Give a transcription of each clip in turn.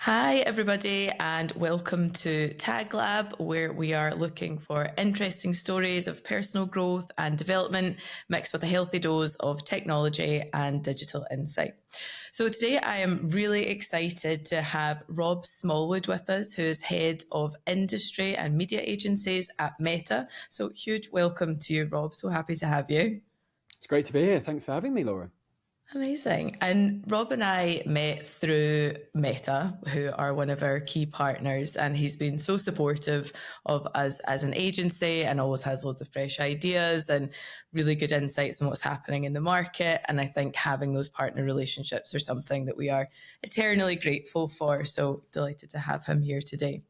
Hi, everybody, and welcome to Tag Lab, where we are looking for interesting stories of personal growth and development mixed with a healthy dose of technology and digital insight. So, today I am really excited to have Rob Smallwood with us, who is head of industry and media agencies at Meta. So, huge welcome to you, Rob. So happy to have you. It's great to be here. Thanks for having me, Laura. Amazing. And Rob and I met through Meta, who are one of our key partners, and he's been so supportive of us as an agency and always has loads of fresh ideas and really good insights on what's happening in the market. And I think having those partner relationships are something that we are eternally grateful for. So delighted to have him here today.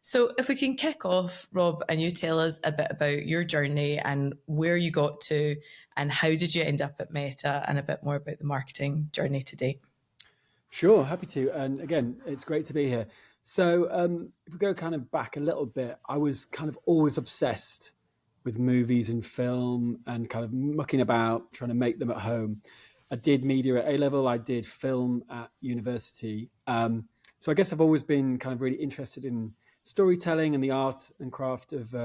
So, if we can kick off, Rob, and you tell us a bit about your journey and where you got to, and how did you end up at Meta, and a bit more about the marketing journey to date. Sure, happy to. And again, it's great to be here. So, if we go kind of back a little bit, I was kind of always obsessed with movies and film and kind of mucking about trying to make them at home. I did media at A level, I did film at university. So, I guess I've always been kind of really interested in storytelling and the art and craft of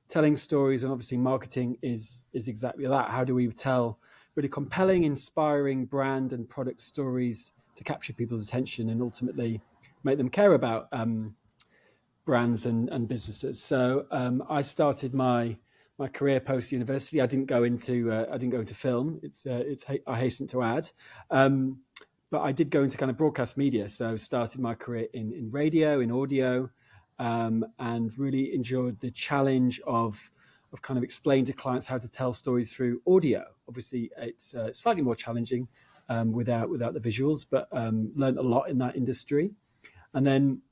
telling stories. And obviously, marketing is exactly that. How do we tell really compelling, inspiring brand and product stories to capture people's attention and ultimately make them care about brands and businesses? So I started my career post university. I didn't go into film. I hasten to add, but I did go into kind of broadcast media. So started my career in radio, in audio, and really enjoyed the challenge of kind of explain to clients how to tell stories through audio. Obviously, it's slightly more challenging without the visuals, but learned a lot in that industry, and then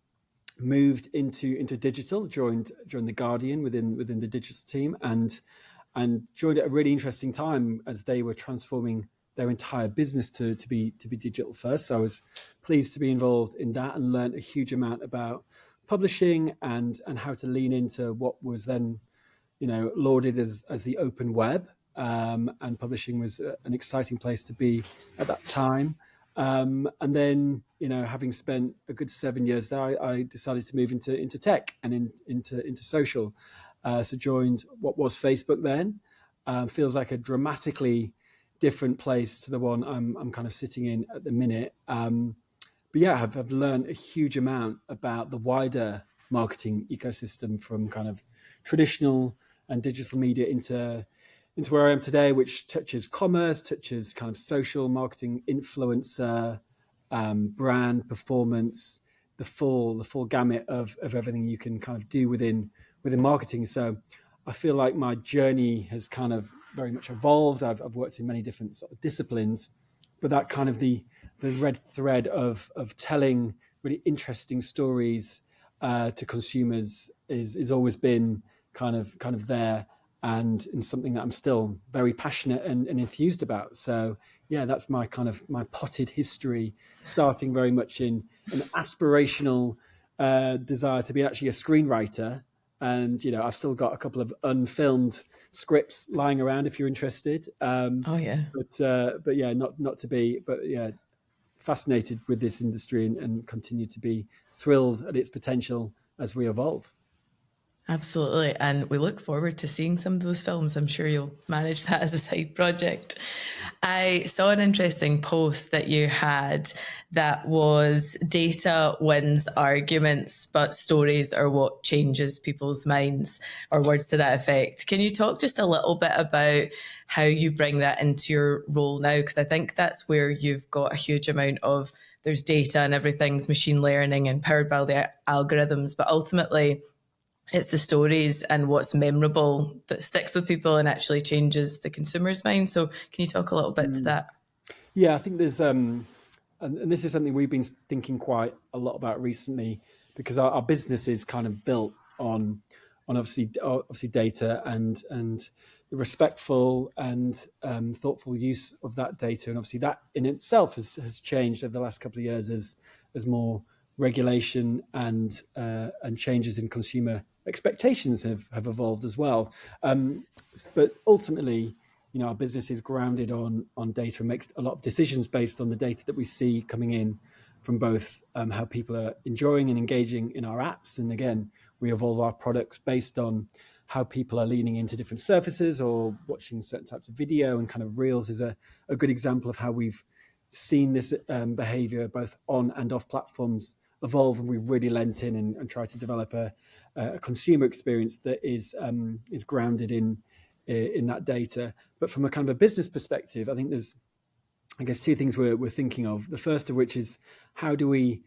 moved into digital. Joined the Guardian within the digital team, and joined at a really interesting time as they were transforming their entire business to be digital first. So I was pleased to be involved in that and learned a huge amount about publishing and how to lean into what was then lauded as the open web, and publishing was an exciting place to be at that time. And then, having spent a good 7 years there, I decided to move into tech and into social. So joined what was Facebook then. Feels like a dramatically different place to the one I'm kind of sitting in at the minute. But yeah, I've learned a huge amount about the wider marketing ecosystem, from kind of traditional and digital media into where I am today, which touches commerce, touches kind of social marketing, influencer, brand, performance, the full gamut of everything you can kind of do within marketing. So I feel like my journey has kind of very much evolved. I've worked in many different sort of disciplines, but that kind of the red thread of telling really interesting stories to consumers is always been kind of there, and something that I'm still very passionate and enthused about. So yeah, that's my potted history, starting very much in an aspirational desire to be actually a screenwriter. And I've still got a couple of unfilmed scripts lying around if you're interested. Oh, yeah. But yeah, not to be, but yeah, fascinated with this industry and continue to be thrilled at its potential as we evolve. Absolutely. And we look forward to seeing some of those films. I'm sure you'll manage that as a side project. I saw an interesting post that you had that was data wins arguments, but stories are what changes people's minds, or words to that effect. Can you talk just a little bit about how you bring that into your role now? Because I think that's where you've got a huge amount of there's data and everything's machine learning and powered by the algorithms, but ultimately it's the stories and what's memorable that sticks with people and actually changes the consumer's mind. So, can you talk a little bit to that? Yeah, I think there's and this is something we've been thinking quite a lot about recently, because our business is kind of built on obviously data and the respectful and thoughtful use of that data. And obviously that in itself has changed over the last couple of years as more regulation and changes in consumer expectations have evolved as well. But ultimately, our business is grounded on data and makes a lot of decisions based on the data that we see coming in from both how people are enjoying and engaging in our apps. And again, we evolve our products based on how people are leaning into different surfaces or watching certain types of video, and kind of Reels is a good example of how we've seen this behavior both on and off platforms evolve, and we've really lent in and tried to develop a consumer experience that is grounded in that data. But from a kind of a business perspective, I think there's, I guess, two things we're thinking of. The first of which is how do we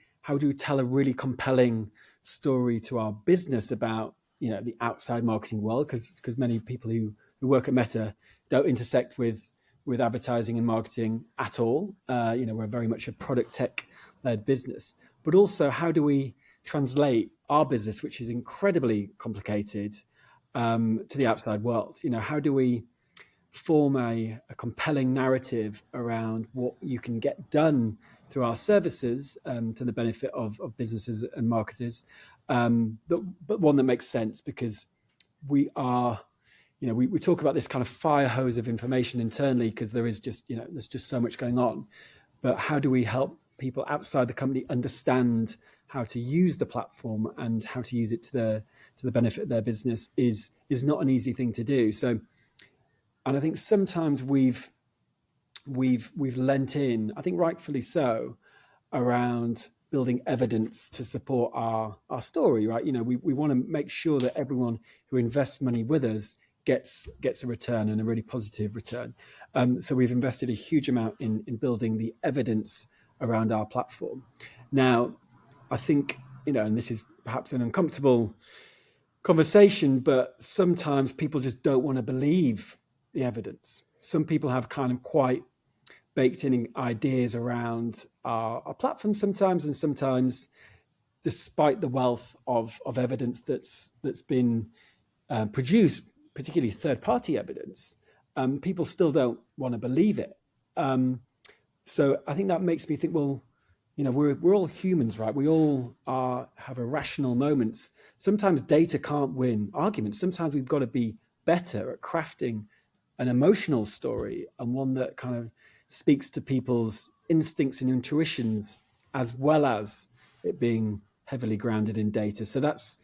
tell a really compelling story to our business about the outside marketing world, because many people who work at Meta don't intersect with advertising and marketing at all. We're very much a product tech led business. But also, how do we translate our business, which is incredibly complicated, to the outside world? How do we form a compelling narrative around what you can get done through our services, to the benefit of businesses and marketers, but one that makes sense, because we are, we talk about this kind of fire hose of information internally, because there's just so much going on. But how do we help people outside the company understand how to use the platform and how to use it to the benefit of their business is not an easy thing to do. So, and I think sometimes we've lent in, I think rightfully so, around building evidence to support our story, right? We want to make sure that everyone who invests money with us gets a return, and a really positive return. So we've invested a huge amount in building the evidence around our platform. Now, I think, and this is perhaps an uncomfortable conversation, but sometimes people just don't want to believe the evidence. Some people have kind of quite baked in ideas around our platform sometimes, and sometimes, despite the wealth of evidence that's been produced, particularly third-party evidence, people still don't want to believe it. So I think that makes me think, well, we're all humans, right? We all have irrational moments. Sometimes data can't win arguments. Sometimes we've got to be better at crafting an emotional story, and one that kind of speaks to people's instincts and intuitions, as well as it being heavily grounded in data. So that's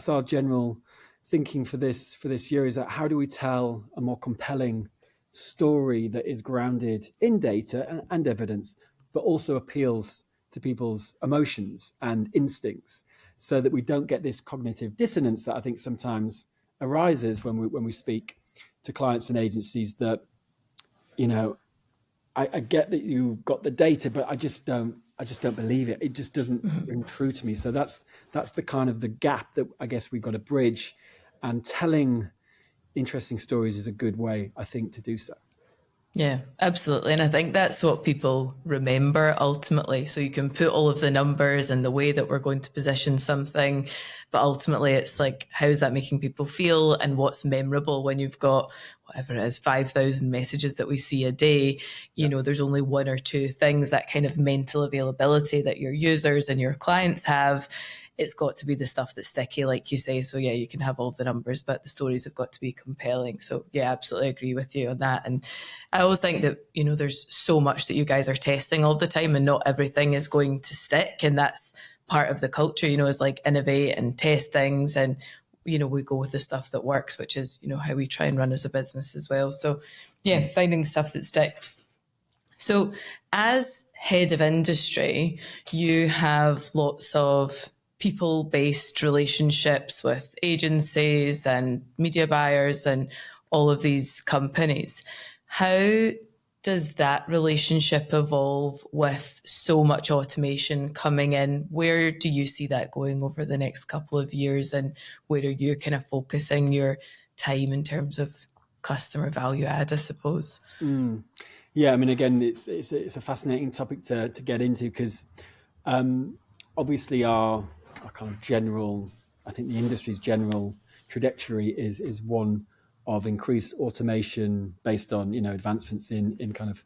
our general thinking for this year, is that how do we tell a more compelling story that is grounded in data and evidence, but also appeals to people's emotions and instincts, so that we don't get this cognitive dissonance that I think sometimes arises when we speak to clients and agencies, that I get that you got the data, but I just don't believe it. It just doesn't ring true to me. So that's the kind of the gap that I guess we've got to bridge, and telling interesting stories is a good way, I think, to do so. Yeah, absolutely. And I think that's what people remember ultimately. So you can put all of the numbers and the way that we're going to position something, but ultimately it's like, how is that making people feel, and what's memorable when you've got whatever it is, 5,000 messages that we see a day. There's only one or two things, that kind of mental availability that your users and your clients have. It's got to be the stuff that's sticky, like you say. So yeah, you can have all the numbers, but the stories have got to be compelling. So yeah, absolutely agree with you on that. And I always think that, there's so much that you guys are testing all the time, and not everything is going to stick. And that's part of the culture, is like innovate and test things. And, we go with the stuff that works, which is, how we try and run as a business as well. So yeah, finding the stuff that sticks. So as head of industry, you have lots of people-based relationships with agencies and media buyers and all of these companies. How does that relationship evolve with so much automation coming in? Where do you see that going over the next couple of years, and where are you kind of focusing your time in terms of customer value add, I suppose? Yeah, I mean, again, it's a fascinating topic to get into, because obviously our kind of general, I think the industry's general trajectory is one of increased automation based on advancements in kind of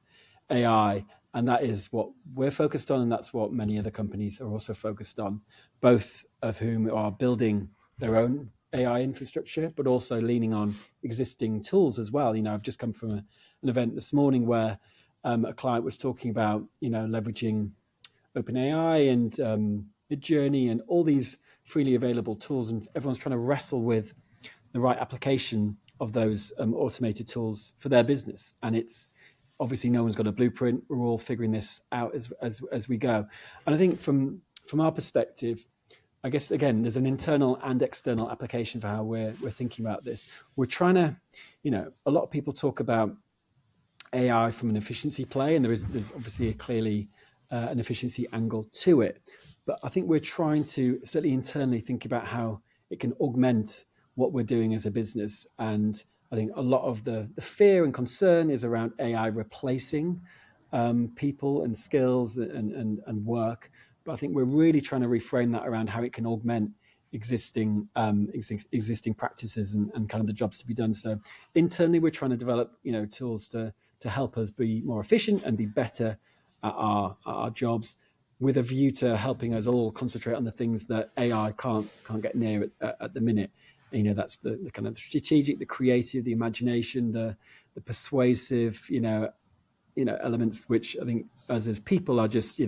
AI, and that is what we're focused on, and that's what many other companies are also focused on, both of whom are building their own AI infrastructure, but also leaning on existing tools as well. I've just come from an event this morning where a client was talking about leveraging OpenAI and Journey and all these freely available tools, and everyone's trying to wrestle with the right application of those automated tools for their business. And it's obviously no one's got a blueprint. We're all figuring this out as we go. And I think from our perspective, I guess again, there's an internal and external application for how we're thinking about this. We're trying to, a lot of people talk about AI from an efficiency play, and there's obviously clearly an efficiency angle to it. But I think we're trying to certainly internally think about how it can augment what we're doing as a business. And I think a lot of the fear and concern is around AI replacing people and skills and work. But I think we're really trying to reframe that around how it can augment existing practices and kind of the jobs to be done. So internally, we're trying to develop tools to help us be more efficient and be better at our jobs, with a view to helping us all concentrate on the things that AI can't get near at the minute. That's the kind of strategic, the creative, the imagination, the persuasive, elements, which I think us as people are just,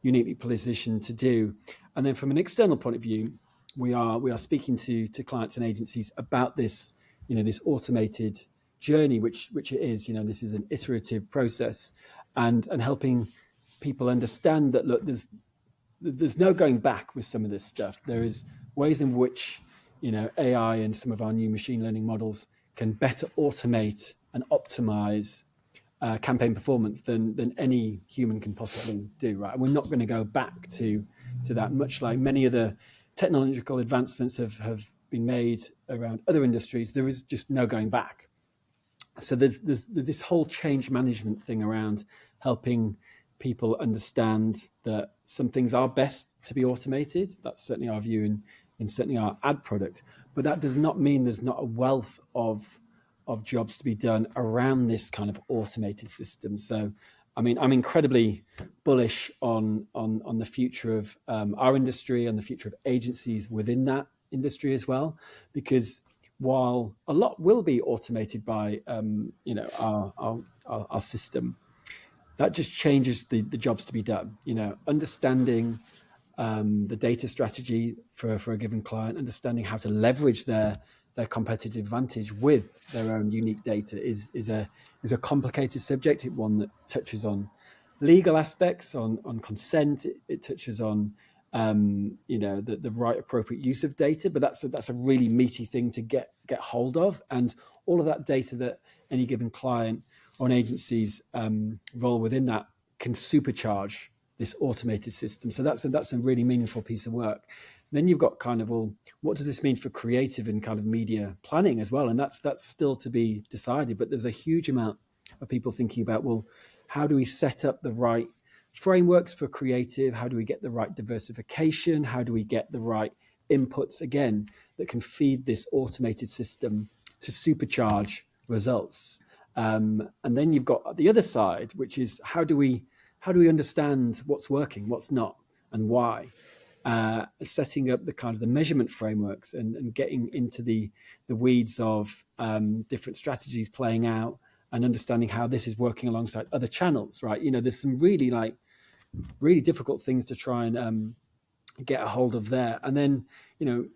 uniquely positioned to do. And then from an external point of view, we are speaking to clients and agencies about this, this automated journey, which it is. This is an iterative process, and helping people understand that, look, there's no going back with some of this stuff. There is ways in which AI and some of our new machine learning models can better automate and optimize campaign performance than any human can possibly do. Right, and we're not going to go back to that. Much like many of the technological advancements have been made around other industries, there is just no going back. So there's this whole change management thing around helping people understand that some things are best to be automated. That's certainly our view in certainly our ad product. But that does not mean there's not a wealth of jobs to be done around this kind of automated system. So, I mean, I'm incredibly bullish on the future of our industry and the future of agencies within that industry as well, because while a lot will be automated by our system, that just changes the jobs to be done. Understanding the data strategy for a given client, understanding how to leverage their competitive advantage with their own unique data is a complicated subject. It's one that touches on legal aspects, on consent. It touches on the right appropriate use of data. But that's a really meaty thing to get hold of, and all of that data that any given client or an agency's role within that can supercharge this automated system. So that's a really meaningful piece of work. Then you've got kind of, well, what does this mean for creative and kind of media planning as well? And that's still to be decided. But there's a huge amount of people thinking about, well, how do we set up the right frameworks for creative? How do we get the right diversification? How do we get the right inputs, again, that can feed this automated system to supercharge results? And then you've got the other side, which is how do we understand what's working, what's not, and why? Setting up the kind of the measurement frameworks and getting into the weeds of different strategies playing out and understanding how this is working alongside other channels, right? There's some really difficult things to try and get a hold of there. And then,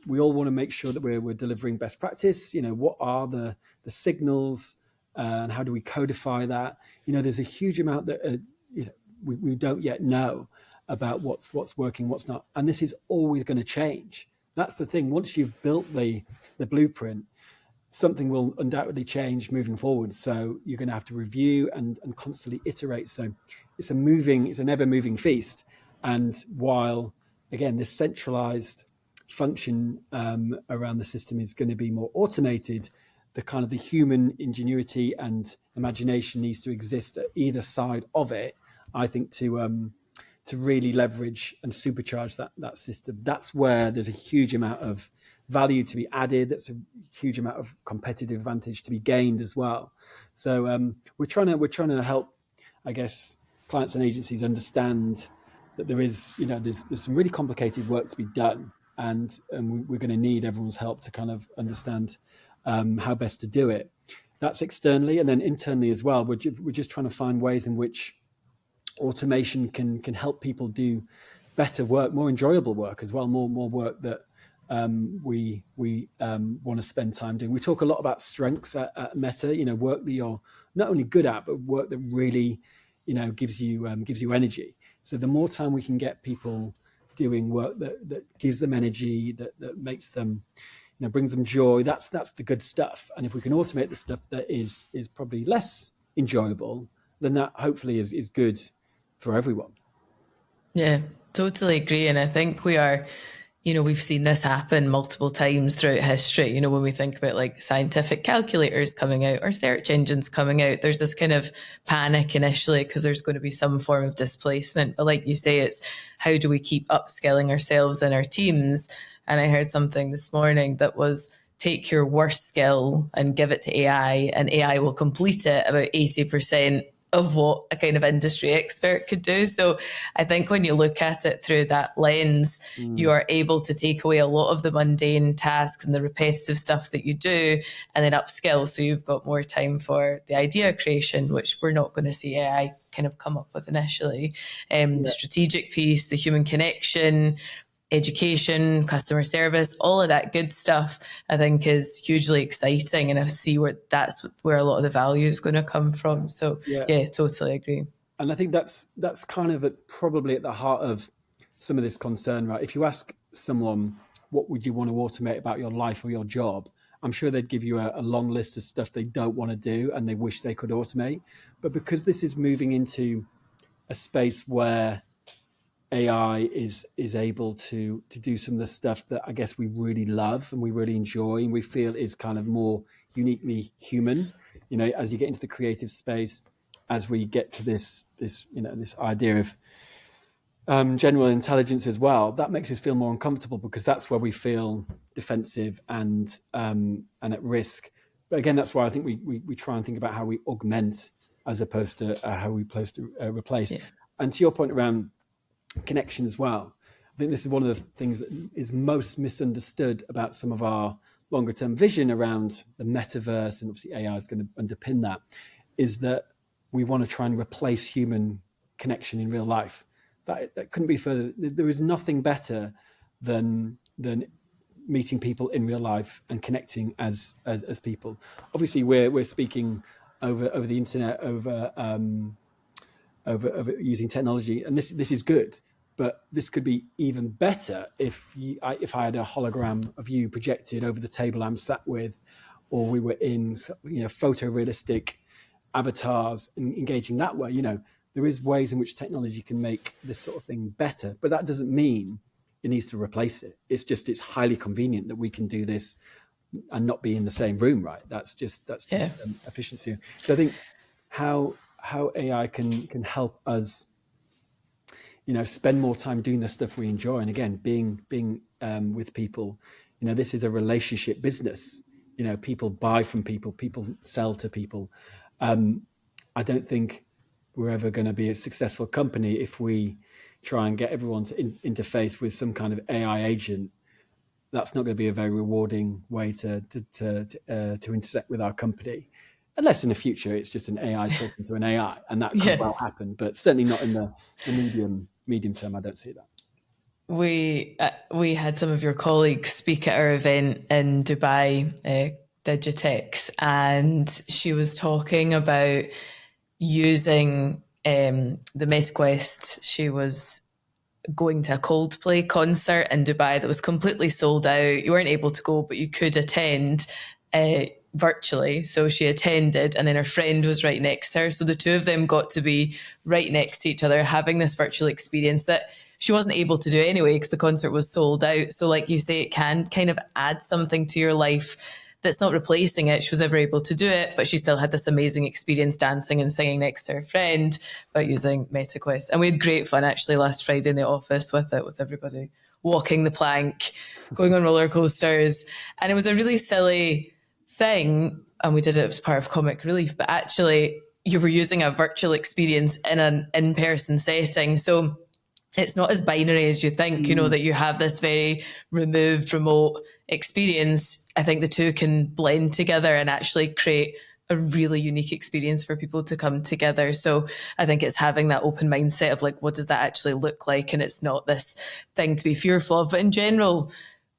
we all want to make sure that we're delivering best practice. What are the signals and how do we codify that? There's a huge amount that, we don't yet know about what's working, what's not. And this is always going to change. That's the thing. Once you've built the blueprint, something will undoubtedly change moving forward. So you're going to have to review and constantly iterate. So it's an ever moving feast. And while, again, this centralized function around the system is going to be more automated, the kind of the human ingenuity and imagination needs to exist at either side of it, I think, to really leverage and supercharge that system. That's where there's a huge amount of value to be added. That's a huge amount of competitive advantage to be gained as well. So we're trying to help, I guess, clients and agencies understand that there is, there's some really complicated work to be done, and we're going to need everyone's help to kind of understand how best to do it. That's externally, and then internally as well. We're just trying to find ways in which automation can help people do better work, more enjoyable work as well, more work that we want to spend time doing. We talk a lot about strengths at Meta, work that you're not only good at, but work that really, gives you energy. So the more time we can get people doing work that gives them energy, that makes them, brings them joy, that's the good stuff. And if we can automate the stuff that is probably less enjoyable, then that hopefully is good for everyone. Yeah, totally agree. And I think we are, we've seen this happen multiple times throughout history. When we think about like scientific calculators coming out or search engines coming out, there's this kind of panic initially because there's going to be some form of displacement. But like you say, it's how do we keep upskilling ourselves and our teams? And I heard something this morning that was take your worst skill and give it to AI, and AI will complete it about 80% of what a kind of industry expert could do. So I think when you look at it through that lens, you are able to take away a lot of the mundane tasks and the repetitive stuff that you do and then upskill. So you've got more time for the idea creation, which we're not going to see AI kind of come up with initially. The strategic piece, the human connection, education, customer service, all of that good stuff, I think is hugely exciting. And I see that's where a lot of the value is going to come from. So yeah, totally agree. And I think that's kind of probably at the heart of some of this concern, right? If you ask someone, what would you want to automate about your life or your job? I'm sure they'd give you a long list of stuff they don't want to do and they wish they could automate. But because this is moving into a space where AI is able to do some of the stuff that I guess we really love and we really enjoy and we feel is kind of more uniquely human, as you get into the creative space, as we get to this idea of general intelligence as well, that makes us feel more uncomfortable because that's where we feel defensive and at risk. But again, that's why I think we try and think about how we augment as opposed to how we replace. Yeah. And to your point around connection as well, I think this is one of the things that is most misunderstood about some of our longer term vision around the metaverse, and obviously AI is going to underpin that, is that we want to try and replace human connection in real life. That couldn't be further. There is nothing better than meeting people in real life and connecting as people. Obviously, we're speaking over the internet, over using technology, and this is good. But this could be even better if I had a hologram of you projected over the table I'm sat with, or we were in photorealistic avatars and engaging that way. There is ways in which technology can make this sort of thing better, but that doesn't mean it needs to replace it. It's highly convenient that we can do this and not be in the same room, right? That's just efficiency. So I think how AI can help us, spend more time doing the stuff we enjoy, and again, being with people. This is a relationship business. People buy from people, people sell to people. I don't think we're ever going to be a successful company if we try and get everyone to interface with some kind of AI agent. That's not going to be a very rewarding way to intersect with our company, unless in the future it's just an AI talking to an AI, and that could well happen. But certainly not in the medium term. I don't see that. We had some of your colleagues speak at our event in Dubai, Digitex, and she was talking about using the MetaQuest. She was going to a Coldplay concert in Dubai that was completely sold out. You weren't able to go, but you could attend virtually. So she attended, and then her friend was right next to her. So the two of them got to be right next to each other, having this virtual experience that she wasn't able to do anyway because the concert was sold out. So like you say, it can kind of add something to your life that's not replacing it. She was never able to do it, but she still had this amazing experience dancing and singing next to her friend by using MetaQuest. And we had great fun actually last Friday in the office with everybody walking the plank, going on roller coasters. And it was a really silly thing. And we did it as part of comic relief, but actually you were using a virtual experience in an in-person setting. So it's not as binary as you think, that you have this very removed, remote experience. I think the two can blend together and actually create a really unique experience for people to come together. So I think it's having that open mindset of like, what does that actually look like? And it's not this thing to be fearful of. But in general,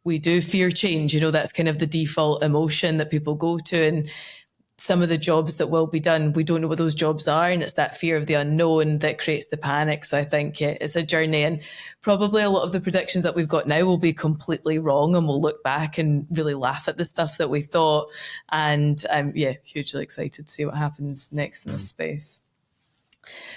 we do fear change. That's kind of the default emotion that people go to. And some of the jobs that will be done, we don't know what those jobs are. And it's that fear of the unknown that creates the panic. So I think it's a journey. And probably a lot of the predictions that we've got now will be completely wrong. And we'll look back and really laugh at the stuff that we thought. And I'm hugely excited to see what happens next in this space.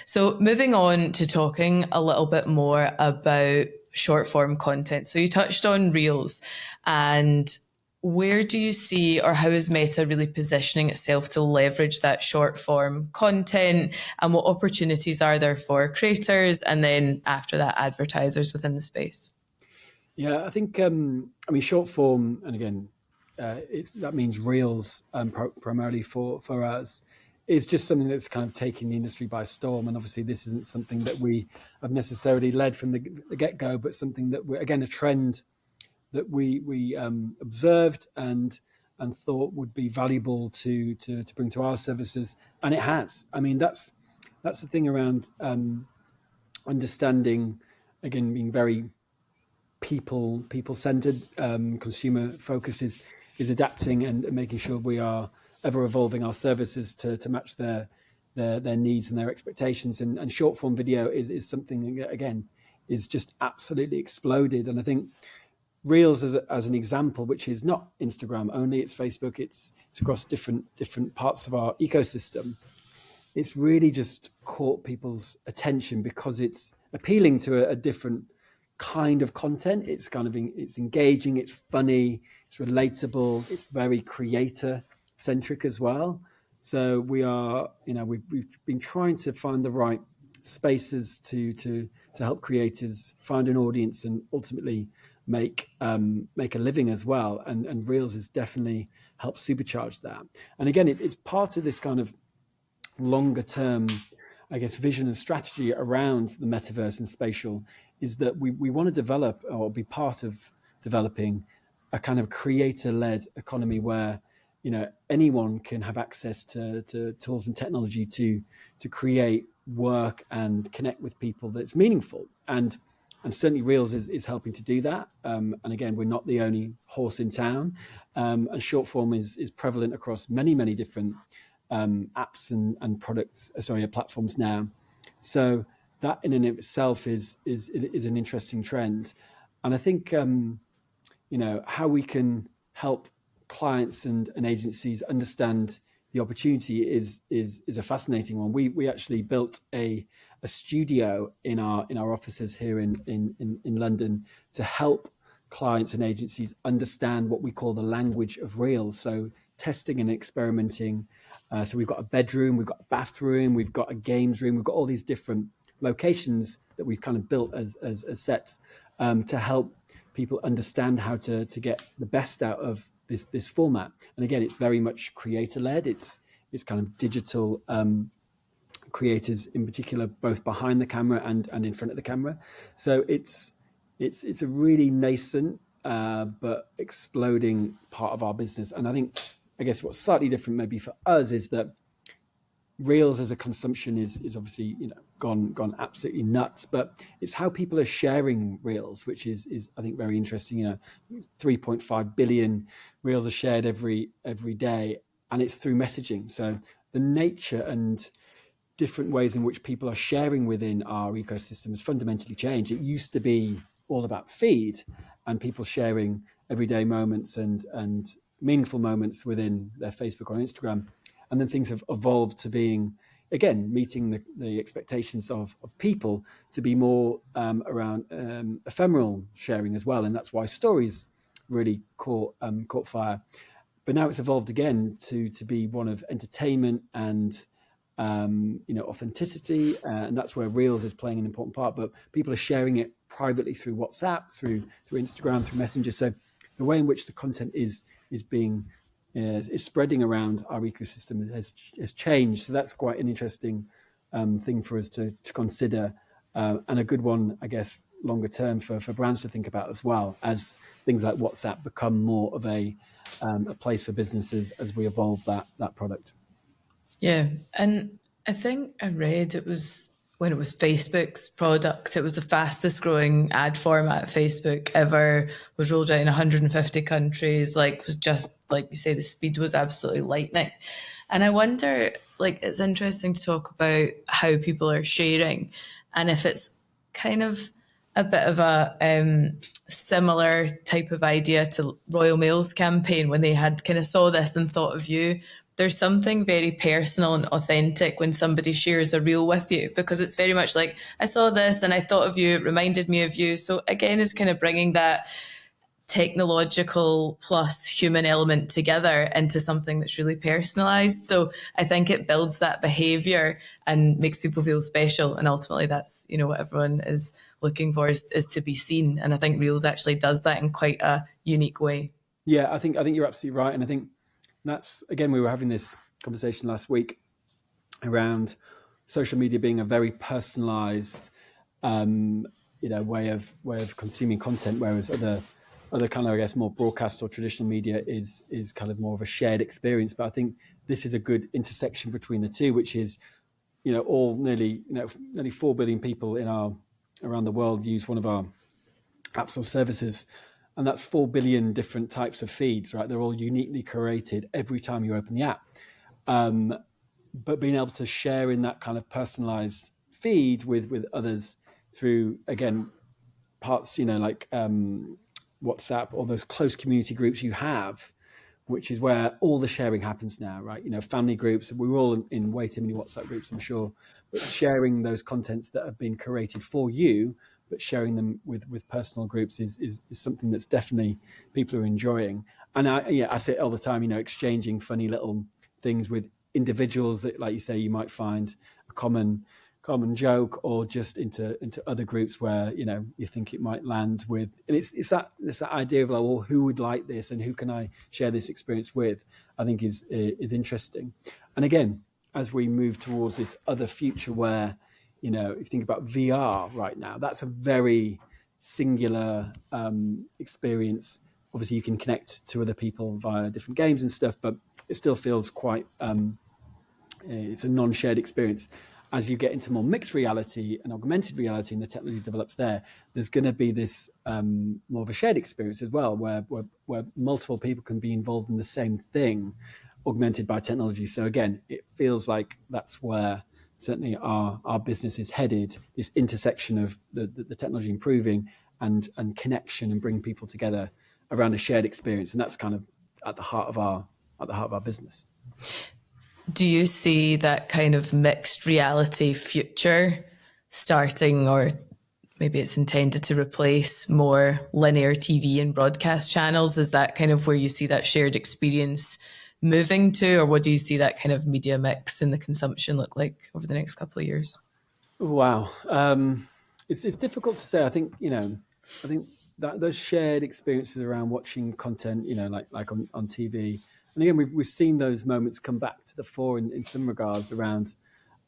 So moving on to talking a little bit more about short form content. So you touched on Reels, and where do you see, or how is Meta really positioning itself to leverage that short form content, and what opportunities are there for creators and then after that advertisers within the space? Yeah, I think short form, and again, that means Reels primarily for us, is just something that's kind of taking the industry by storm. And obviously, this isn't something that we have necessarily led from the get-go, but something that we're, again, a trend that we observed and thought would be valuable to bring to our services, and it has. I mean, that's the thing around understanding, again, being very people centered, consumer focused, is adapting and making sure we are ever evolving our services to match their needs and their expectations. And short form video is something that, again, is just absolutely exploded. And I think Reels as an example, which is not Instagram only, it's Facebook, it's across different parts of our ecosystem. It's really just caught people's attention because it's appealing to a different kind of content. It's engaging, it's funny, it's relatable, it's very creator centric as well. So we are, we've been trying to find the right spaces to help creators find an audience and ultimately make a living as well. And Reels has definitely helped supercharge that. And again, it's part of this kind of longer term, I guess, vision and strategy around the metaverse and spatial, is that we want to develop or be part of developing a kind of creator-led economy where anyone can have access to tools and technology to create work and connect with people that's meaningful. And certainly Reels is helping to do that. And again, we're not the only horse in town. And short form is prevalent across many different apps and platforms now. So that in and of itself is an interesting trend. And I think how we can help clients and agencies understand the opportunity is a fascinating one. We actually built a studio in our offices here in London to help clients and agencies understand what we call the language of Reels. So testing and experimenting. So we've got a bedroom, we've got a bathroom, we've got a games room, we've got all these different locations that we've kind of built as sets to help people understand how to get the best out of this format. And again, it's very much creator led. It's kind of digital creators in particular, both behind the camera and in front of the camera. So it's a really nascent but exploding part of our business. And I guess what's slightly different maybe for us is that Reels as a consumption is obviously gone absolutely nuts, but it's how people are sharing Reels, which is I think very interesting. 3.5 billion Reels are shared every day, and it's through messaging. So the nature and different ways in which people are sharing within our ecosystem has fundamentally changed. It used to be all about feed and people sharing everyday moments and meaningful moments within their Facebook or Instagram. And then things have evolved to being, again, meeting the expectations of people to be more around ephemeral sharing as well. And that's why stories really caught fire. But now it's evolved again to be one of entertainment and authenticity, and that's where Reels is playing an important part. But people are sharing it privately through WhatsApp, through Instagram, through Messenger. So the way in which the content is spreading around our ecosystem has changed. So that's quite an interesting thing for us to consider, and a good one, I guess, longer term for brands to think about as well, as things like WhatsApp become more of a place for businesses as we evolve that product. Yeah. And I think I read it was when it was Facebook's product, it was the fastest growing ad format Facebook ever, was rolled out in 150 countries, like was just like you say, the speed was absolutely lightning. And I wonder, like, it's interesting to talk about how people are sharing and if it's kind of a bit of a similar type of idea to Royal Mail's campaign when they had kind of saw this and thought of you. There's something very personal and authentic when somebody shares a reel with you, because it's very much like, I saw this and I thought of you, it reminded me of you. So again, it's kind of bringing that technological plus human element together into something that's really personalized. So I think it builds that behavior and makes people feel special. And ultimately that's, what everyone is looking for is to be seen. And I think Reels actually does that in quite a unique way. Yeah, I think you're absolutely right. And I think that's, again, we were having this conversation last week around social media being a very personalized way of consuming content, whereas other kind of, I guess, more broadcast or traditional media is kind of more of a shared experience. But I think this is a good intersection between the two, which is, all nearly 4 billion people around the world use one of our apps or services, and that's 4 billion different types of feeds, right? They're all uniquely curated every time you open the app. But being able to share in that kind of personalized feed with others through, again, parts, like WhatsApp or those close community groups you have, which is where all the sharing happens now, right? Family groups, we're all in way too many WhatsApp groups, I'm sure, but sharing those contents that have been curated for you, but sharing them with personal groups is something that's definitely people are enjoying. And I say it all the time, exchanging funny little things with individuals that, like you say, you might find a common joke, or just into other groups where you think it might land with. And it's that idea of like, well, who would like this and who can I share this experience with, I think is interesting. And again, as we move towards this other future where if you think about VR right now, that's a very singular experience. Obviously you can connect to other people via different games and stuff, but it still feels quite it's a non-shared experience. As you get into more mixed reality and augmented reality and the technology develops there's going to be this more of a shared experience as well, where multiple people can be involved in the same thing, augmented by technology. So again, it feels like that's where certainly our business is headed, this intersection of the technology improving and connection and bringing people together around a shared experience. And that's kind of at the heart of our business. Do you see that kind of mixed reality future starting, or maybe it's intended to replace more linear TV and broadcast channels? Is that kind of where you see that shared experience moving to, or what do you see that kind of media mix and the consumption look like over the next couple of years? Wow, it's difficult to say. I think that those shared experiences around watching content, like on TV, and again we've seen those moments come back to the fore in some regards around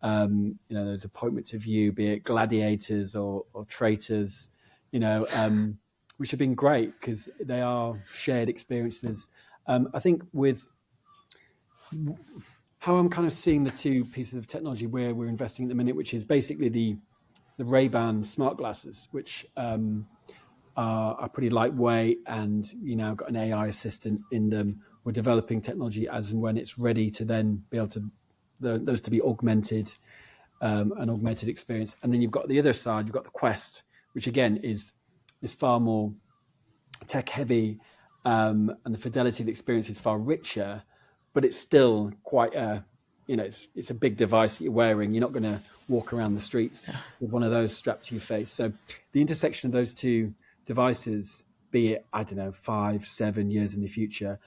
those appointments of view, be it gladiators or traitors, which have been great because they are shared experiences. I think with how I'm kind of seeing the two pieces of technology where we're investing at the minute, which is basically the Ray-Ban smart glasses, which are pretty lightweight, and got an AI assistant in them. We're developing technology as and when it's ready to then be able to those to be augmented, an augmented experience. And then you've got the other side, you've got the Quest, which again is far more tech heavy, and the fidelity of the experience is far richer, but it's still quite it's a big device that you're wearing. You're not going to walk around the streets with one of those strapped to your face. So the intersection of those two devices, be it, 5-7 years in the future,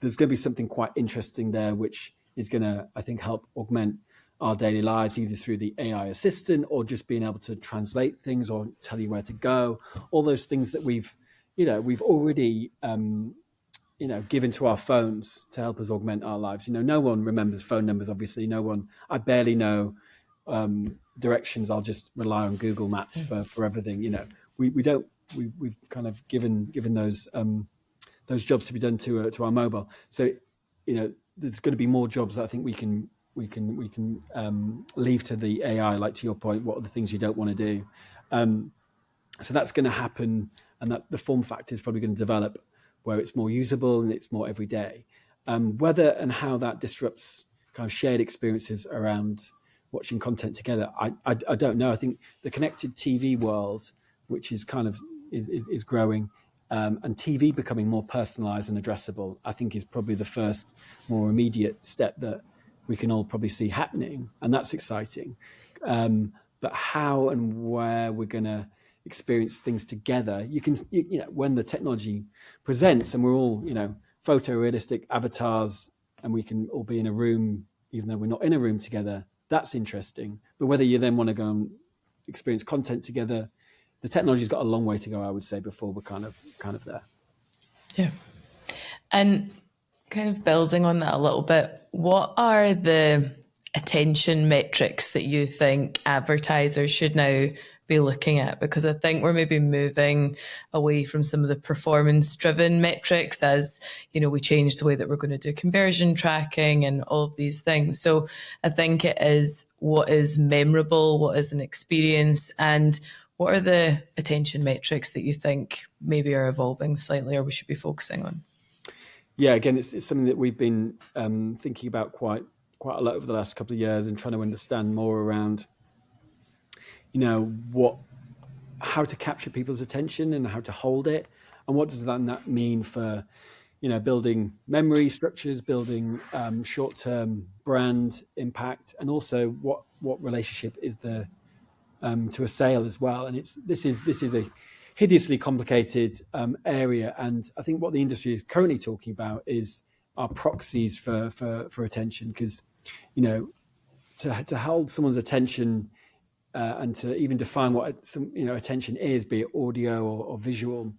there's going to be something quite interesting there, which is going to, I think, help augment our daily lives, either through the AI assistant or just being able to translate things or tell you where to go. All those things that we've already given to our phones to help us augment our lives. No one remembers phone numbers, obviously. I barely know directions. I'll just rely on Google Maps for everything. We've kind of given those jobs to be done to our mobile. So, there's going to be more jobs that I think we can leave to the AI, like to your point, what are the things you don't want to do. So that's going to happen, and that the form factor is probably going to develop where it's more usable and it's more everyday. Whether and how that disrupts kind of shared experiences around watching content together, I don't know. I think the connected TV world, which is kind of is growing, and TV becoming more personalized and addressable, I think is probably the first more immediate step that we can all probably see happening, and that's exciting. But how and where we're going to experience things together, you know, when the technology presents and we're all, you know, photorealistic avatars and we can all be in a room, even though we're not in a room together, that's interesting. But whether you then want to go and experience content together, the technology's got a long way to go, I would say, before we're kind of there. Yeah. And kind of building on that a little bit, what are the attention metrics that you think advertisers should now be looking at? Because I think we're maybe moving away from some of the performance-driven metrics as, you know, we change the way that we're going to do conversion tracking and all of these things. So I think it is what is memorable, what is an experience, and what are the attention metrics that you think maybe are evolving slightly or we should be focusing on? Yeah, again, it's something that we've been thinking about quite a lot over the last couple of years and trying to understand more around, you know, how to capture people's attention and how to hold it, and what does that mean for, you know, building memory structures, building short-term brand impact, and also what relationship is there to a sale as well. And this is a hideously complicated area, and I think what the industry is currently talking about is our proxies for attention, because, you know, to hold someone's attention and to even define what attention is, be it audio or visual,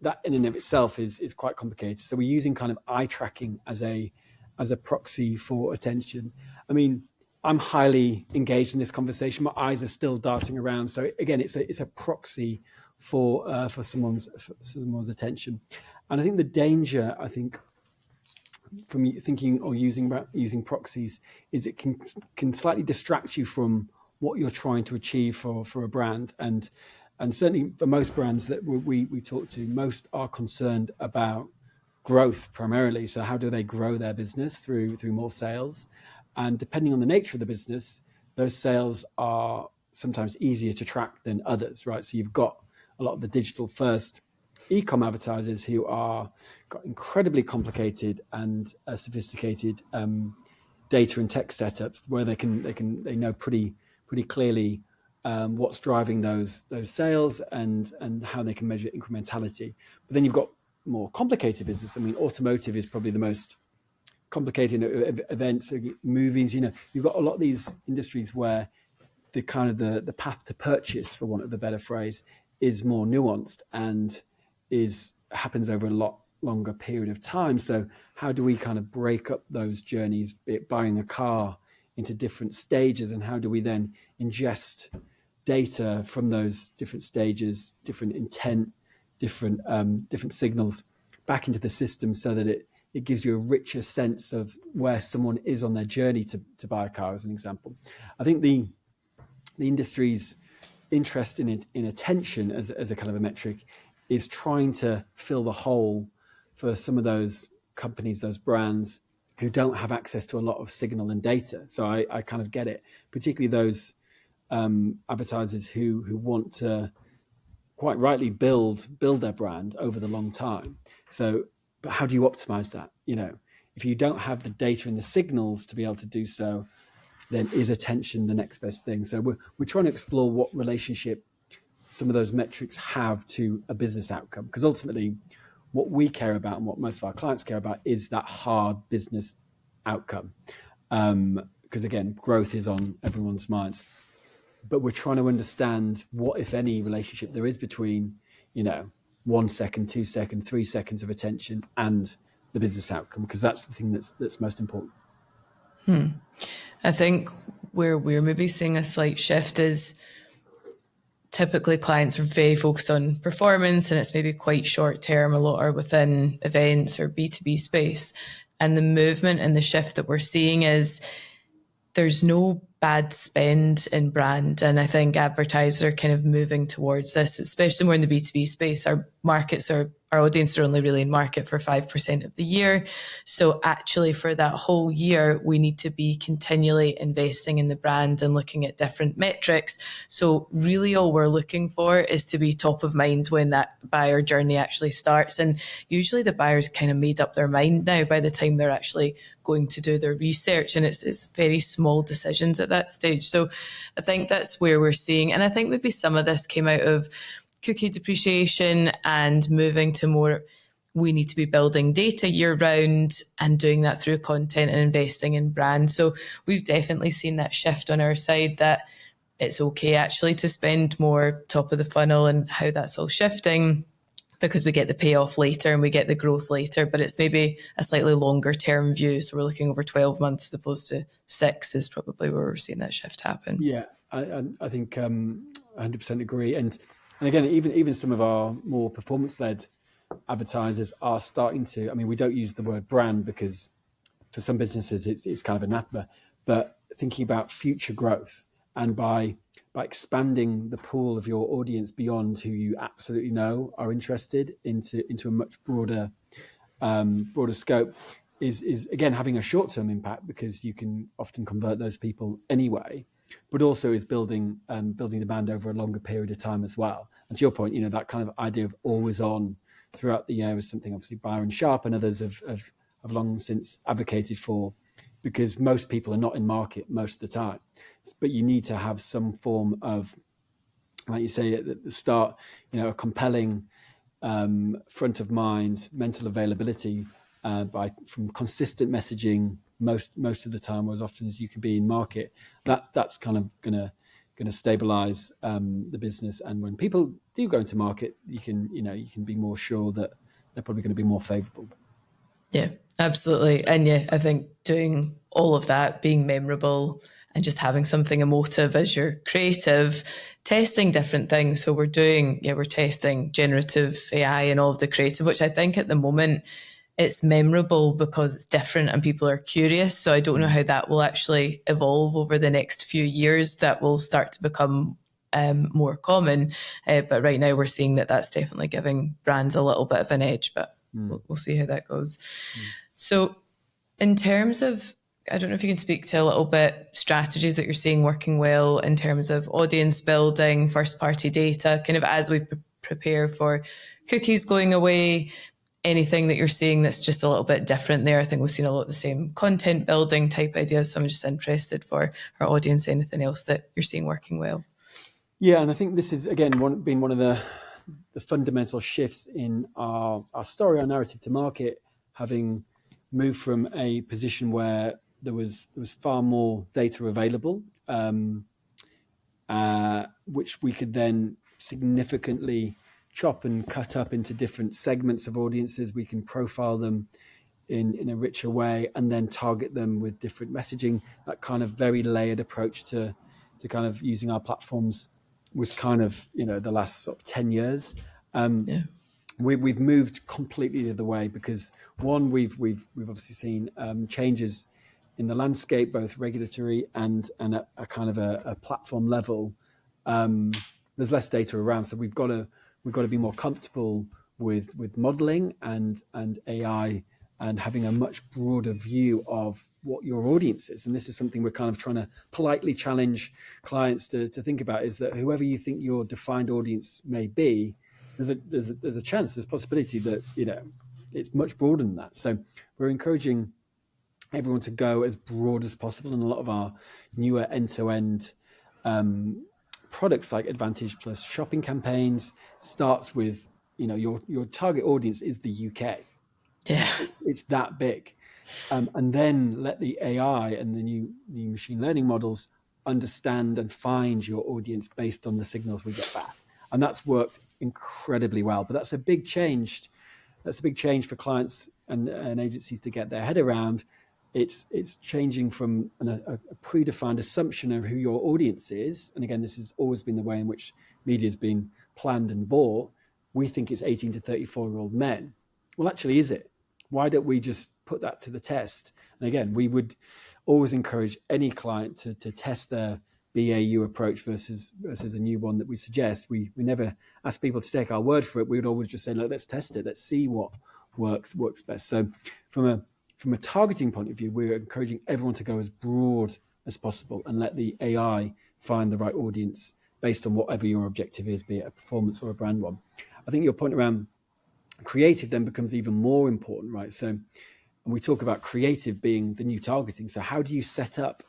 that in and of itself is quite complicated. So we're using kind of eye tracking as a proxy for attention. I mean, I'm highly engaged in this conversation. My eyes are still darting around. So again, it's a proxy for someone's attention. And I think the danger, from thinking or using proxies, is it can slightly distract you from what you're trying to achieve for a brand. And certainly for most brands that we talk to, most are concerned about growth primarily. So how do they grow their business through more sales? And depending on the nature of the business, those sales are sometimes easier to track than others, right? So you've got a lot of the digital first e-com advertisers who got incredibly complicated and sophisticated data and tech setups where they know pretty clearly what's driving those sales and how they can measure incrementality. But then you've got more complicated business. I mean, automotive is probably the most complicated events, movies. You know, you've got a lot of these industries where the kind of the path to purchase, for want of a better phrase, is more nuanced and happens over a lot longer period of time. So how do we kind of break up those journeys, be it buying a car, into different stages, and how do we then ingest data from those different stages, different intent, different signals back into the system, so that it gives you a richer sense of where someone is on their journey to buy a car, as an example. I think the industry's interest in attention as a kind of a metric is trying to fill the hole for some of those companies, those brands who don't have access to a lot of signal and data. So I kind of get it, particularly those advertisers who want to quite rightly build their brand over the long time. So, but how do you optimize that? You know, if you don't have the data and the signals to be able to do so, then is attention the next best thing? So we're trying to explore what relationship some of those metrics have to a business outcome, because ultimately what we care about and what most of our clients care about is that hard business outcome. Because again, growth is on everyone's minds, but we're trying to understand what, if any, relationship there is between, you know, 1 second, 2 seconds, 3 seconds of attention and the business outcome, because that's the thing that's most important. I think where we're maybe seeing a slight shift is typically clients are very focused on performance and it's maybe quite short term. A lot are within events or B2B space. And the movement and the shift that we're seeing is there's no bad spend in brand. And I think advertisers are kind of moving towards this, especially more in the B2B space. Our audience are only really in market for 5% of the year. So actually for that whole year, we need to be continually investing in the brand and looking at different metrics. So really all we're looking for is to be top of mind when that buyer journey actually starts. And usually the buyer's kind of made up their mind now by the time they're actually going to do their research, and it's very small decisions at that stage. So I think that's where we're seeing, and I think maybe some of this came out of cookie depreciation and moving to more, we need to be building data year round and doing that through content and investing in brand. So we've definitely seen that shift on our side, that it's okay actually to spend more top of the funnel, and how that's all shifting, because we get the payoff later and we get the growth later, but it's maybe a slightly longer term view. So we're looking over 12 months as opposed to 6 is probably where we're seeing that shift happen. Yeah, I think 100% agree. And again, even some of our more performance-led advertisers are starting to. I mean, we don't use the word brand because for some businesses it's kind of anathema, but thinking about future growth, and by expanding the pool of your audience beyond who you absolutely know are interested into a much broader scope, is again having a short-term impact, because you can often convert those people anyway, but also is building demand over a longer period of time as well. And to your point, that kind of idea of always on throughout the year is something obviously Byron Sharp and others have long since advocated for, because most people are not in market most of the time. But you need to have some form of, like you say at the start, a compelling front of mind mental availability from consistent messaging most of the time, or as often as you can be in market. That's kind of gonna stabilize the business. And when people do go into market, you can be more sure that they're probably going to be more favorable. Yeah, absolutely. And yeah, I think doing all of that, being memorable and just having something emotive as your creative, testing different things. So we're testing generative AI and all of the creative, which I think at the moment it's memorable because it's different and people are curious. So I don't know how that will actually evolve over the next few years. That will start to become more common. But right now we're seeing that that's definitely giving brands a little bit of an edge, but we'll see how that goes. So in terms of, I don't know if you can speak to a little bit strategies that you're seeing working well in terms of audience building, first party data, kind of as we prepare for cookies going away, anything that you're seeing that's just a little bit different there. I think we've seen a lot of the same content building type ideas. So I'm just interested for our audience, anything else that you're seeing working well. Yeah, and I think this is, again, been one of the fundamental shifts in our story, our narrative to market, having moved from a position where there was far more data available, which we could then significantly chop and cut up into different segments of audiences. We can profile them in a richer way and then target them with different messaging. That kind of very layered approach to kind of using our platforms was kind of the last sort of 10 years. We've moved completely the other way, because one, we've obviously seen changes in the landscape, both regulatory and at a kind of a platform level. There's less data around, so we've got to be more comfortable with modeling and AI, and having a much broader view of what your audience is. And this is something we're kind of trying to politely challenge clients to think about, is that whoever you think your defined audience may be, there's a chance, there's a possibility that it's much broader than that. So we're encouraging everyone to go as broad as possible, and a lot of our newer end-to-end products like Advantage Plus shopping campaigns starts with your target audience is the UK. Yeah, it's that big, and then let the AI and the new machine learning models understand and find your audience based on the signals we get back, and that's worked incredibly well. But that's a big change. That's a big change for clients and agencies to get their head around. It's changing from a predefined assumption of who your audience is. And again, this has always been the way in which media has been planned and bought. We think it's 18 to 34-year-old men. Well, actually, is it? Why don't we just put that to the test? And again, we would always encourage any client to test their BAU approach versus a new one that we suggest. We never ask people to take our word for it. We would always just say, look, let's test it. Let's see what works best. So from a targeting point of view, we're encouraging everyone to go as broad as possible and let the AI find the right audience based on whatever your objective is, be it a performance or a brand one. I think your point around creative then becomes even more important, right? So, and we talk about creative being the new targeting. So how do you set up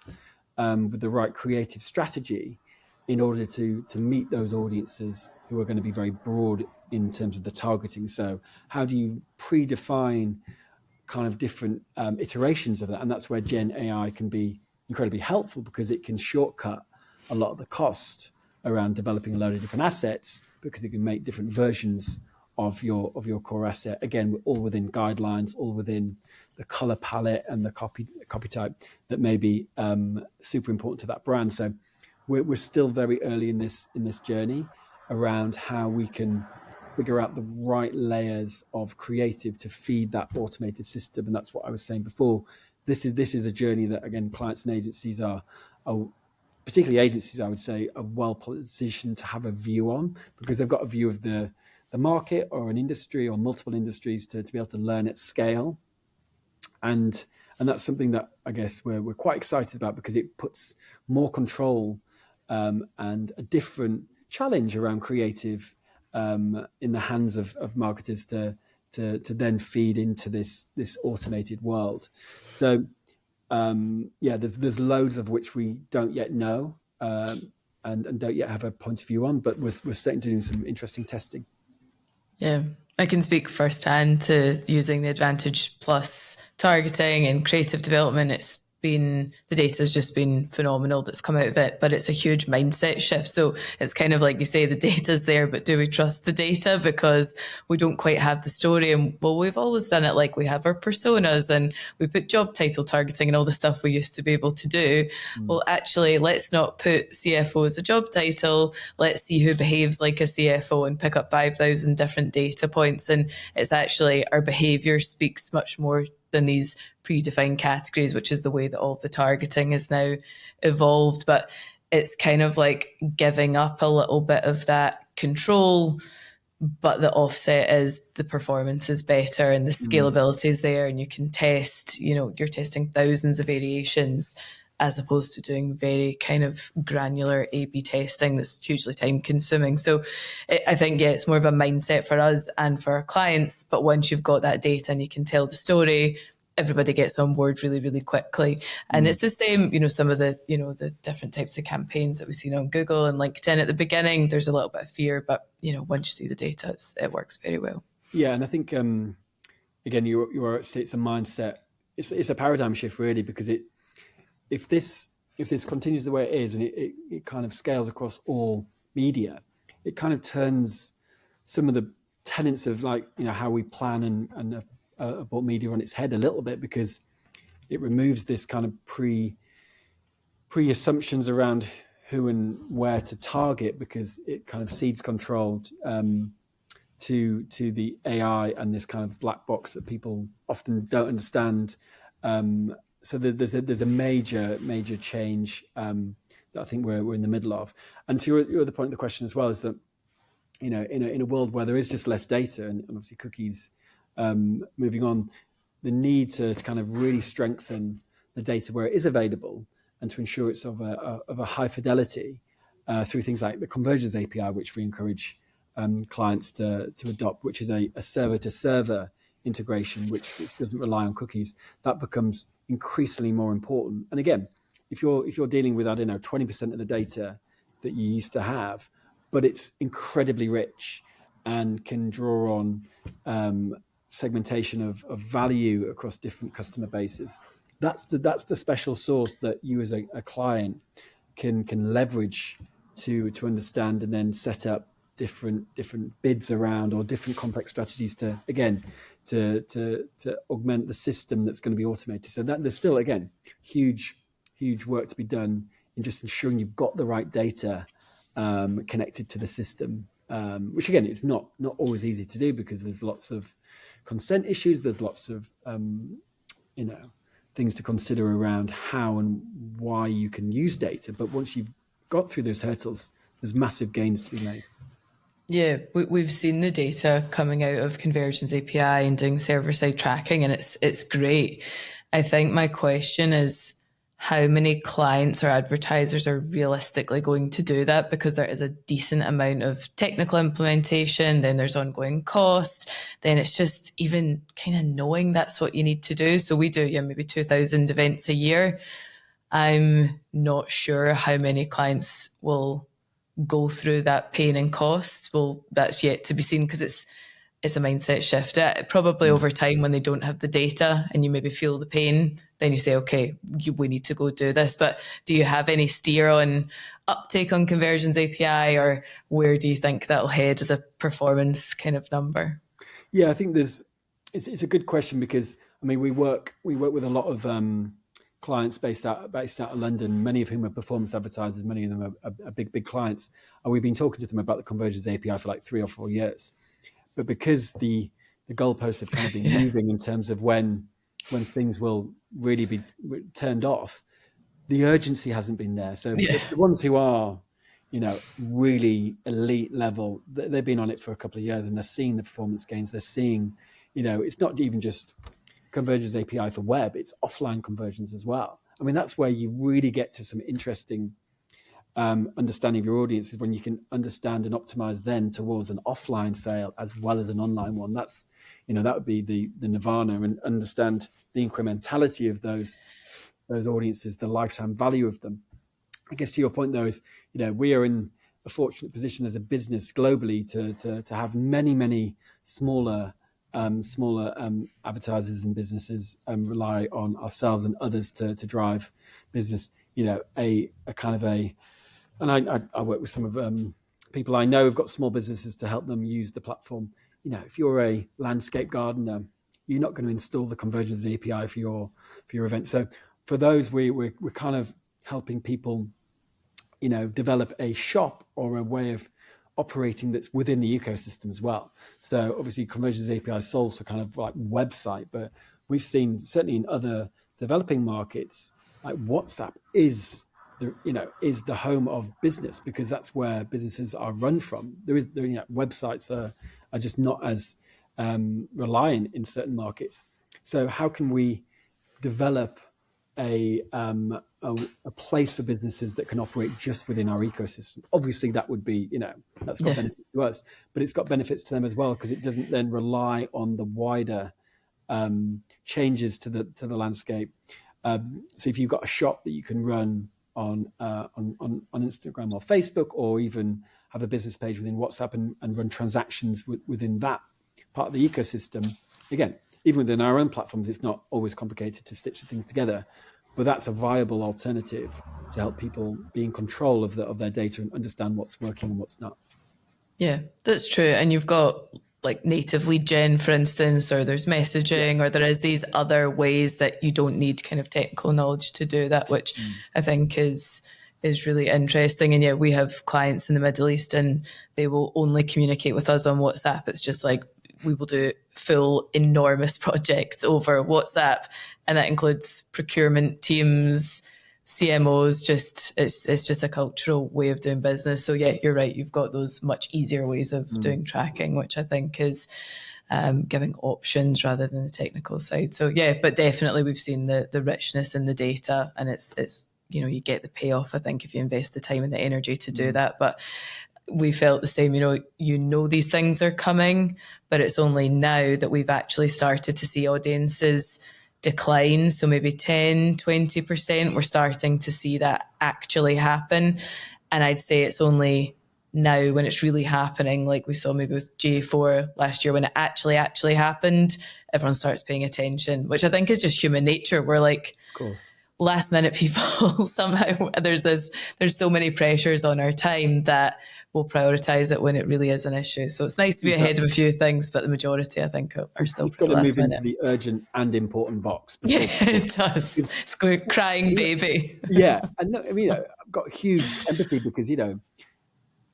with the right creative strategy in order to meet those audiences who are going to be very broad in terms of the targeting? So how do you predefine kind of different iterations of that? And that's where Gen AI can be incredibly helpful, because it can shortcut a lot of the cost around developing a load of different assets, because it can make different versions of your core asset, again, all within guidelines, all within the color palette and the copy type that may be super important to that brand. So we're still very early in this journey around how we can figure out the right layers of creative to feed that automated system. And that's what I was saying before. This is a journey that, again, clients and agencies are particularly agencies, I would say, are well positioned to have a view on, because they've got a view of the market or an industry or multiple industries to be able to learn at scale. And that's something that I guess we're quite excited about, because it puts more control and a different challenge around creative in the hands of marketers to then feed into this automated world. So there's loads of which we don't yet know and don't yet have a point of view on, but we're starting to do some interesting testing. Yeah, I can speak firsthand to using the Advantage Plus targeting and creative development. The data has just been phenomenal that's come out of it, but it's a huge mindset shift. So it's kind of like you say, the data's there, but do we trust the data? Because we don't quite have the story. And well, we've always done it like we have our personas and we put job title targeting and all the stuff we used to be able to do. Well, actually, let's not put CFO as a job title. Let's see who behaves like a CFO and pick up 5,000 different data points. And it's actually our behavior speaks much more than these predefined categories, which is the way that all of the targeting is now evolved. But it's kind of like giving up a little bit of that control, but the offset is the performance is better and the scalability is there, and you can test, you're testing thousands of variations as opposed to doing very kind of granular A/B testing that's hugely time consuming. So I think, it's more of a mindset for us and for our clients. But once you've got that data and you can tell the story, everybody gets on board really, really quickly. And it's the same, some of the, the different types of campaigns that we've seen on Google and LinkedIn at the beginning. There's a little bit of fear, but, once you see the data, it works very well. Yeah. And I think, again, you are, it's a mindset. It's a paradigm shift, really, because if this continues the way it is and it kind of scales across all media, it kind of turns some of the tenets of how we plan and bought media on its head a little bit, because it removes this kind of pre-assumptions around who and where to target, because it kind of cedes control to the AI and this kind of black box that people often don't understand. So there's a major change that I think we're in the middle of. And to your other point of the question as well is that, in a world where there is just less data and obviously cookies moving on, the need to kind of really strengthen the data where it is available and to ensure it's of a high fidelity through things like the Conversions API, which we encourage clients to adopt, which is a server-to-server integration, which doesn't rely on cookies. That becomes increasingly more important. And again, if you're dealing with, 20% of the data that you used to have, but it's incredibly rich and can draw on segmentation of value across different customer bases, that's the special sauce that you as a client can leverage to understand and then set up different bids around, or different complex strategies to augment the system that's going to be automated. So that there's still, again, huge work to be done in just ensuring you've got the right data connected to the system, which again, it's not always easy to do, because there's lots of consent issues, there's lots of things to consider around how and why you can use data. But once you've got through those hurdles, there's massive gains to be made. Yeah, we've seen the data coming out of Conversions API and doing server-side tracking, and it's great. I think my question is how many clients or advertisers are realistically going to do that, because there is a decent amount of technical implementation, then there's ongoing cost, then it's just even kind of knowing that's what you need to do. So we do maybe 2,000 events a year. I'm not sure how many clients will go through that pain and cost. Well, that's yet to be seen, because it's a mindset shift. Probably over time, when they don't have the data and you maybe feel the pain, then you say, okay, we need to go do this. But do you have any steer on uptake on Conversions API, or where do you think that'll head as a performance kind of number? Yeah, I think it's a good question, because I mean we work with a lot of clients based out of London, many of whom are performance advertisers, many of them are big clients, and we've been talking to them about the Conversions API for like 3 or 4 years. But because the goalposts have kind of been moving in terms of when things will really be turned off, the urgency hasn't been there. So the ones who are, really elite level, they've been on it for a couple of years, and they're seeing the performance gains. They're seeing, it's not even just Conversions API for web, it's offline conversions as well. I mean, that's where you really get to some interesting understanding of your audience, is when you can understand and optimize then towards an offline sale as well as an online one. That's, that would be the nirvana, and understand the incrementality of those audiences, the lifetime value of them. I guess to your point though is, we are in a fortunate position as a business globally to have many smaller advertisers and businesses rely on ourselves and others to drive business. A kind of a, and I work with some of people I know who've got small businesses to help them use the platform. If you're a landscape gardener, you're not going to install the Conversions API for your event. So for those, we're kind of helping people, develop a shop or a way of operating that's within the ecosystem as well. So obviously Conversions API solves for kind of like website, but we've seen certainly in other developing markets, like WhatsApp is the home of business, because that's where businesses are run from. Websites are just not as reliant in certain markets. So how can we develop a place for businesses that can operate just within our ecosystem? Obviously, that would be, that's got benefits to us, but it's got benefits to them as well, because it doesn't then rely on the wider changes to the landscape. So if you've got a shop that you can run on Instagram or Facebook, or even have a business page within WhatsApp and run transactions within that part of the ecosystem, again, even within our own platforms, it's not always complicated to stitch the things together, but that's a viable alternative to help people be in control of their data and understand what's working and what's not. Yeah, that's true. And you've got like native lead gen, for instance, or there's messaging, or there is these other ways that you don't need kind of technical knowledge to do that, which I think is really interesting. And we have clients in the Middle East, and they will only communicate with us on WhatsApp. It's just like, we will do full enormous projects over WhatsApp, and that includes procurement teams, CMOs. It's just a cultural way of doing business. So you're right. You've got those much easier ways of doing tracking, which I think is giving options rather than the technical side. So but definitely we've seen the richness in the data, and it's you get the payoff, I think, if you invest the time and the energy to do that. But we felt the same, these things are coming, but it's only now that we've actually started to see audiences decline. So maybe 10, 20%, we're starting to see that actually happen. And I'd say it's only now when it's really happening, like we saw maybe with J4 last year, when it actually happened, everyone starts paying attention, which I think is just human nature. We're like, of course, last minute people. Somehow there's so many pressures on our time that we'll prioritize it when it really is an issue. So it's nice to be ahead of a few things, but the majority, I think, are still it's got to last move minute. into the urgent and important box. Yeah, it does. It's going crying baby. Yeah, and I mean, I've got huge empathy, because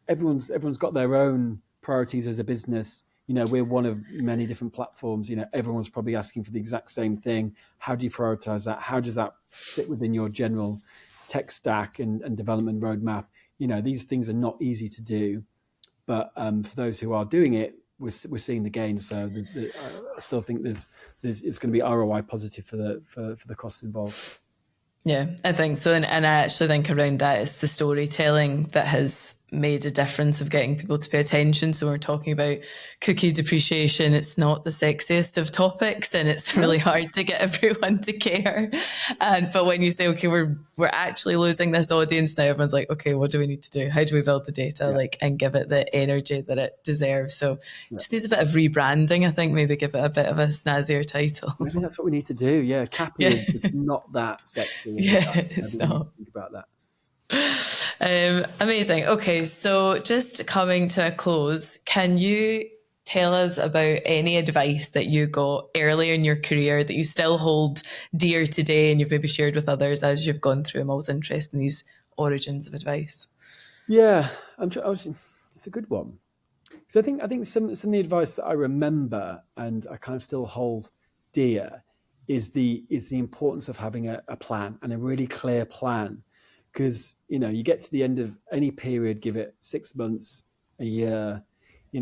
everyone's got their own priorities as a business. we're one of many different platforms. Everyone's probably asking for the exact same thing. How do you prioritize that? How does that sit within your general tech stack and development roadmap? These things are not easy to do, but for those who are doing it, we're seeing the gains. So I still think there's it's going to be ROI positive for the costs involved. Yeah, I think so. And I actually think around that, it's the storytelling that has made a difference of getting people to pay attention. So we're talking about cookie depreciation. It's not the sexiest of topics, and it's really hard to get everyone to care. But when you say, okay, we're actually losing this audience now, everyone's like, okay, what do we need to do? How do we build the data and give it the energy that it deserves? So it just needs a bit of rebranding, I think, maybe give it a bit of a snazzier title. Maybe that's what we need to do. Yeah, Cappy is just not that sexy. It's not. We need to think about that. Amazing. Okay, so just coming to a close, can you tell us about any advice that you got earlier in your career that you still hold dear today and you've maybe shared with others as you've gone through? I'm always interested in these origins of advice. Yeah, it's a good one. So I think some of the advice that I remember and I kind of still hold dear is the importance of having a plan, and a really clear plan. Because you get to the end of any period, give it 6 months, a year,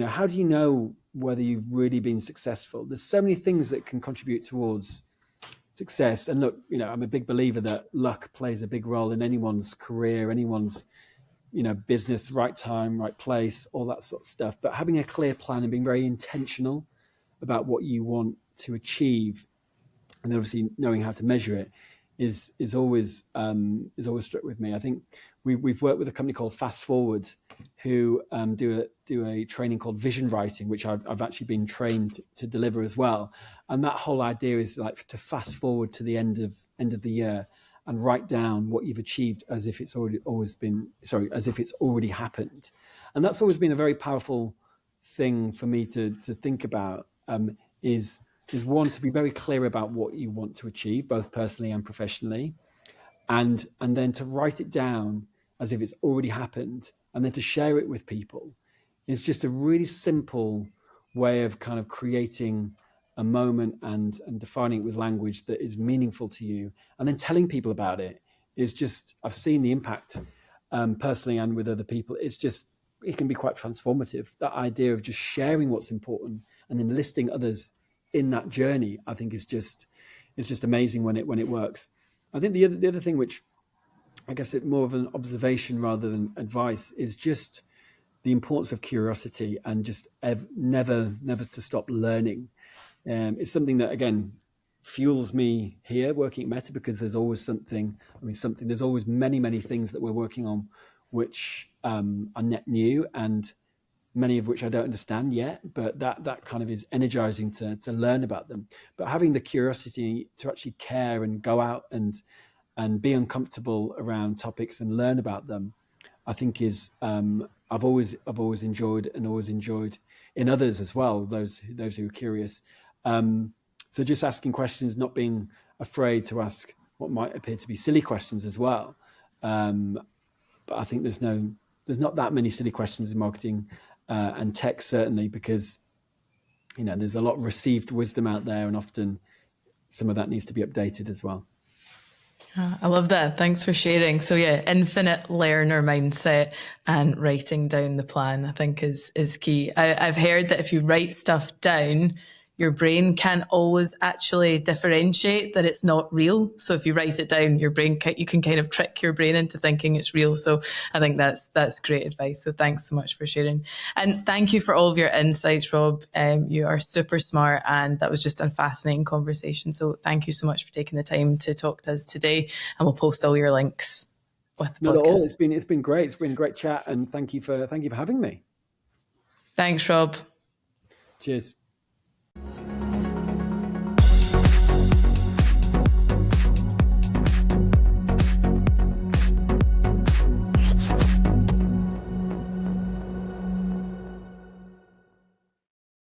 how do you know whether you've really been successful? There's so many things that can contribute towards success. And look, I'm a big believer that luck plays a big role in anyone's career, anyone's business, right time, right place, all that sort of stuff. But having a clear plan and being very intentional about what you want to achieve, and then obviously knowing how to measure it, is always struck with me. I think we've worked with a company called Fast Forward, who do a training called vision writing, which I've actually been trained to deliver as well. And that whole idea is like to fast forward to the end of the year and write down what you've achieved as if it's already happened. And that's always been a very powerful thing for me to think about. Is one, to be very clear about what you want to achieve, both personally and professionally, and then to write it down as if it's already happened, and then to share it with people. Is just a really simple way of kind of creating a moment and defining it with language that is meaningful to you, and then telling people about it. Is just, I've seen the impact personally and with other people. It can be quite transformative. That idea of just sharing what's important and then listing others in that journey, I think is just amazing when it works. I think the other thing, which I guess it's more of an observation rather than advice, is just the importance of curiosity and just never to stop learning. It's something that, again, fuels me here working at Meta, because there's always something. There's always many things that we're working on which are net new, and many of which I don't understand yet, but that kind of is energizing to learn about them. But having the curiosity to actually care and go out and be uncomfortable around topics and learn about them, I think is I've always enjoyed in others as well, those who are curious. So just asking questions, not being afraid to ask what might appear to be silly questions as well. But I think there's not that many silly questions in marketing and tech, certainly, because there's a lot of received wisdom out there, and often some of that needs to be updated as well. I love that. Thanks for sharing. So yeah, infinite learner mindset and writing down the plan, I think is key. I've heard that if you write stuff down, your brain can't always actually differentiate that it's not real. So if you write it down, you can kind of trick your brain into thinking it's real. So I think that's great advice. So thanks so much for sharing. And thank you for all of your insights, Rob. You are super smart, and that was just a fascinating conversation. So thank you so much for taking the time to talk to us today, and we'll post all your links with the podcast. Not at all. It's been great. It's been a great chat, and thank you for having me. Thanks, Rob. Cheers.